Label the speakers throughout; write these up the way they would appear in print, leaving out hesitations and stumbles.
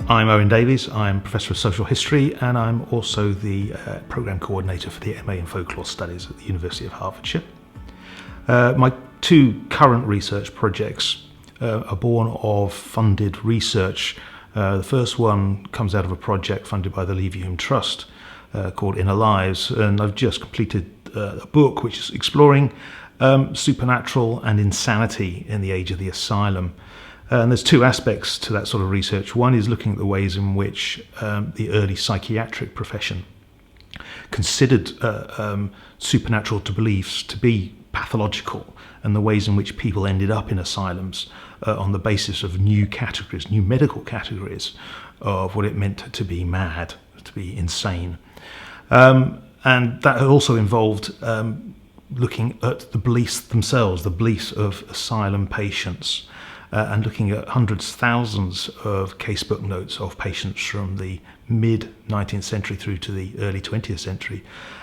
Speaker 1: I'm Owen Davies. I'm Professor of Social History and I'm also the Programme Coordinator for the MA in Folklore Studies at the University of Hertfordshire. My two current research projects are born of funded research. The first one comes out of a project funded by the Leave Trust called Inner Lives, and I've just completed a book which is exploring supernatural and insanity in the age of the asylum. And there's two aspects to that sort of research. One is looking at the ways in which the early psychiatric profession considered supernatural beliefs to be pathological, and the ways in which people ended up in asylums on the basis of new categories, new medical categories of what it meant to be mad, to be insane. And that also involved looking at the beliefs themselves, the beliefs of asylum patients, and looking at hundreds, thousands of casebook notes of patients from the mid-19th century through to the early 20th century,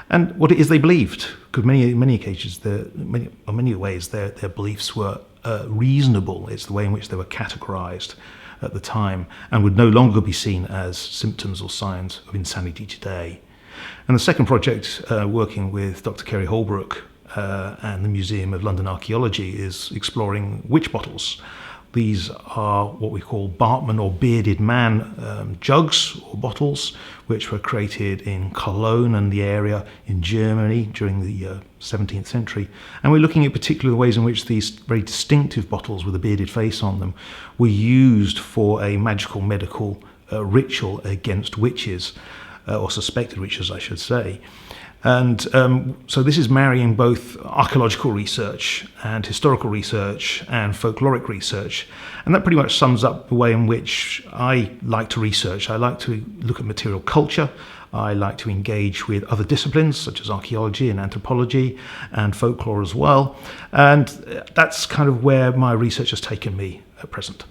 Speaker 1: and what it is they believed. Because many occasions, in many ways, their beliefs were reasonable. It's the way in which they were categorized at the time and would no longer be seen as symptoms or signs of insanity today. And the second project, working with Dr. Kerry Holbrook and the Museum of London Archaeology, is exploring witch bottles. These are what we call Bartman or bearded man jugs or bottles, which were created in Cologne and the area in Germany during the 17th century. And we're looking at particular ways in which these very distinctive bottles with a bearded face on them were used for a magical medical ritual against witches, or suspected witches, I should say. And so this is marrying both archaeological research and historical research and folkloric research. And that pretty much sums up the way in which I like to research. I like to look at material culture. I like to engage with other disciplines such as archaeology and anthropology and folklore as well. And that's kind of where my research has taken me at present.